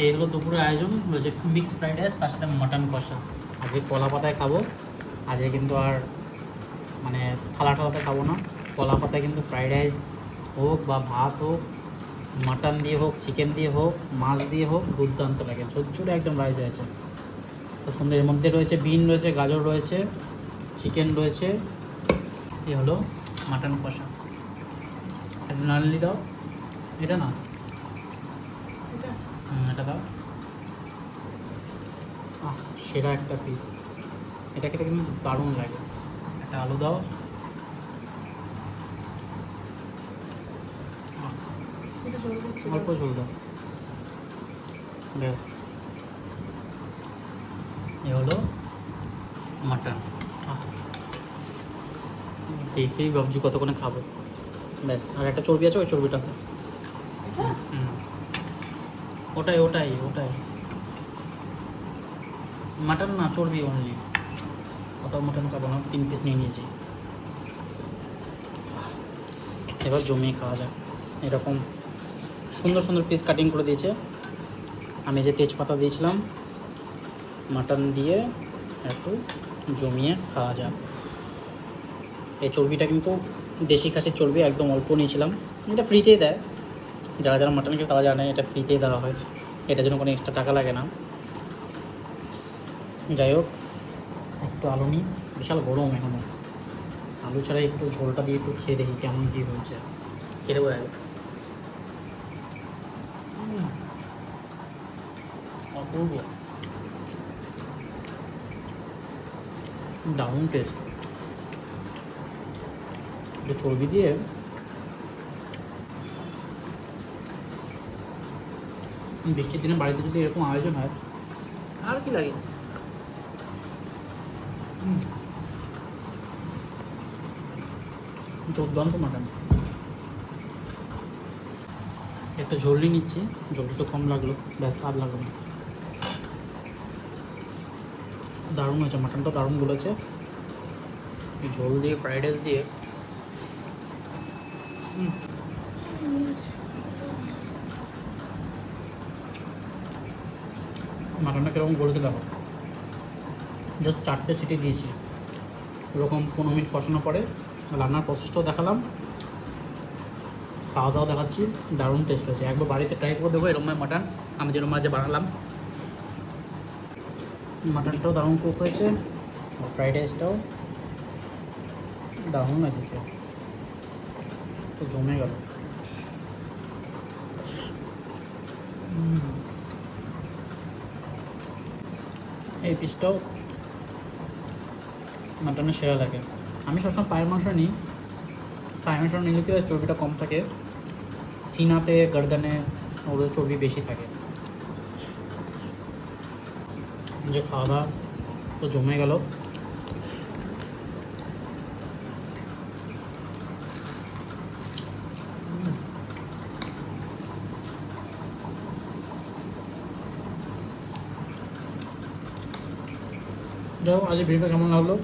এই হলো দুপুরের আয়োজন, হয়েছে মিক্সড ফ্রাইড রাইস তার সাথে মাটন কষা। আজকে কলা পাতায় খাবো, আজকে কিন্তু আর মানে থালা টালাতে খাবো না, কলা পাতায় কিন্তু ফ্রাইড রাইস হোক বা ভাত হোক, মাটন দিয়ে হোক, চিকেন দিয়ে হোক, মাছ দিয়ে হোক, দুর্দান্ত লাগে। ঝুরঝুরে একদম রাইস আছে, তো সুন্দর। এর মধ্যে রয়েছে বিন রয়েছে, গাজর রয়েছে, চিকেন রয়েছে। এই হলো মাটন কষা। এটা নানলি দাও, এটা না, এটা দাও। সেরা একটা পিস, এটা খেতে কিন্তু দারুণ লাগে। একটা আলু দাও। অল্প ঝোল দাও, ব্যাস। এ হলো মাটন। দেখেই ভাবছি কতক্ষণে খাবো। ব্যাস, আর একটা চর্বি আছে, ওই চর্বিটাতে। ওটাই ওটাই ওটাই মাটন না, চর্বি অনলি। ওটাও মাটন খাবো না, 3 পিস নিয়ে নিয়েছি। এবার জমিয়ে খাওয়া যায়। এরকম সুন্দর সুন্দর পিস কাটিং করে দিয়েছে। আমি যে তেজপাতা দিয়েছিলাম, মাটন দিয়ে একটু জমিয়ে খাওয়া যাক। এই চর্বিটা কিন্তু দেশি খাসির চর্বি, একদম অল্প নিয়েছিলাম। এটা ফ্রিতেই দেয়, যারা যারা মাটন খেয়ে তারা জানে এটা ফ্রিতেই দেওয়া হয়, এটার জন্য কোনো এক্সট্রা টাকা লাগে না। যাই হোক, একটু আলু নিই, বিশাল গরম এখনও। আলু ছাড়া একটু ঝোলটা দিয়ে একটু খেয়ে দেখি কেমন কী হয়েছে, খেতে বোঝা যাবে। অপূর্ব, দারুণ টেস্ট। একটু চর্বি দিয়ে বৃষ্টির দিনে বাড়িতে যদি এরকম আয়োজন হয়, আর কি লাগে। দুর্দান্ত মাটন। একটা ঝোল নিয়ে নিচ্ছি, ঝোলটা তো কম লাগলো, ব্যাস স্বাদ লাগলো না। দারুণ হয়েছে মাটনটা, দারুণ বলেছে। ঝোল দিয়ে ফ্রাইড রাইস দিয়ে মাটনটা কীরকম বলেছে দেখো। জাস্ট 4টে সিটি দিয়েছি, এরকম 15 মিনিট কষানোর পরে রান্নার প্রসেসটাও দেখালাম, খাওয়া দাওয়া দেখাচ্ছি। দারুণ টেস্ট হয়েছে, একবার বাড়িতে ট্রাই করে দেবো এরকম মাটন আমি যেরকম মাঝে বানালাম। মাটনটাও দারুণ কুক হয়েছে, আর ফ্রাইড রাইসটাও দারুণ হয়েছে, তো জমে গেল। এই পিসটাও মাটনের সেরা লাগে। আমি সবসময় পায়ের মাংস নিই, পায়ের মাংস নিলে কি চর্বিটা কম থাকে, সিনাতে গর্দানে ওদের চর্বি বেশি থাকে। যে খাওয়া দাওয়া তো জমে গেল। যাই হোক, আজ ভিডিওটা কেমন লাগলো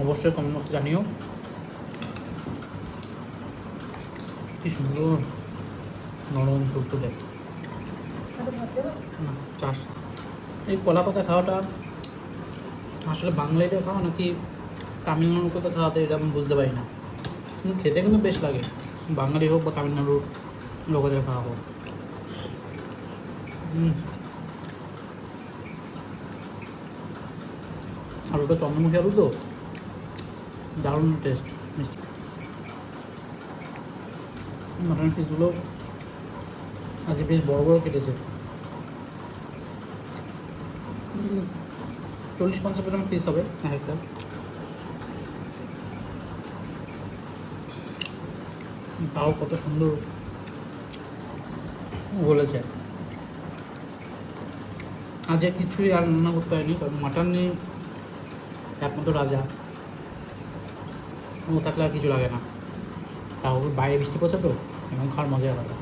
অবশ্যই কমেন্ট বক্সে জানিও। কি সুন্দর নরম তুলতুলে না চাষ। এই কলা পাতা খাওয়াটা আসলে বাঙালিদের খাওয়া নাকি তামিলনাড়ুতে খাওয়াতে, এটা আমি বুঝতে পারি না, কিন্তু খেতে কিন্তু বেশ লাগে, বাঙালি হোক বা তামিলনাড়ুর লোকেদের খাওয়া হোক। আর ওটা চন্দ্রমুখী আলু তো দারুণ টেস্ট, মিষ্টি। মাটনের পিসগুলো আজ বেশ বড় বড় কেটেছে, 40-50 গ্রাম পিস হবে এক একটা। তাও কত সুন্দর বলেছে। আজ কিছুই আর রান্না করতে হয়নি, কারণ মাটন নিয়ে একমাত্র রাজা, ও থাকলে আর কিছু লাগে না। তাও বাইরে বৃষ্টি পড়ছে তো, এবং খাওয়ার মজাই আলাদা।